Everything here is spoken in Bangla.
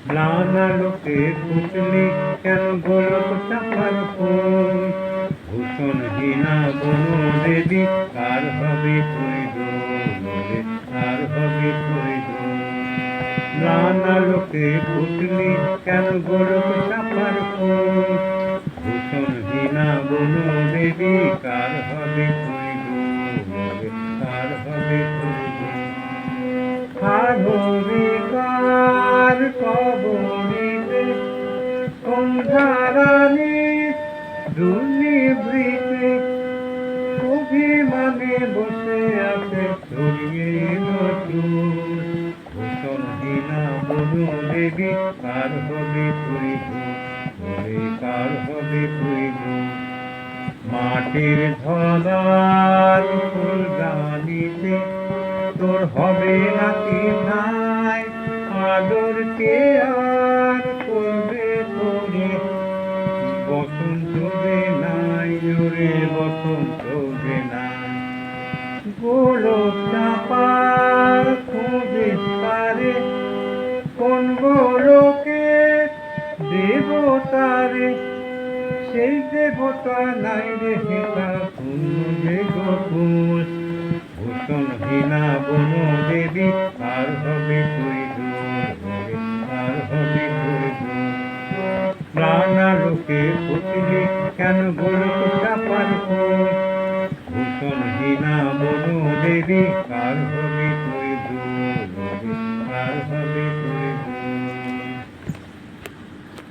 নানা লোকে পুতলি কেন গোলক চাপার ফুল ভূষণহীনা বনু দেবী কার হবে পরিদোল কার হবে পরিদোল নানা লোকে পুতলি কেন গোলক চাপার ফুল ভূষণহীনা বনু দেবী কার হবে পরিদোল কার হবে পরিদোল কার হবে কার কবরিতে সন্ধ্যারানী দুর্নিবৃতে অভিমানে বসে আছে ছড়িয়ে নতুন ভূষণহীনা বনু দেবী কার হবে পরিদোল কার হবে পরিদোল মাটির ধরার ফুলদানিতে তোর হবে নাকি নাই আদর কে আর করবে তোরে বসন্ত রে নাই ওরে বসন্ত রে নাই গোলক চাপার খুঁজে পারে কোন গোলকে দেবতারে সেই দেবতা নাই রে হেতা পূর্ণ যে গোকুল ভূষণহীনা বনু দেবী কার হবে পরিদোল কার হবে পরিদোল নানা লোকে পুতলি কেন গোলক চাপার ফুল ভূষণহীনা বনু দেবী কার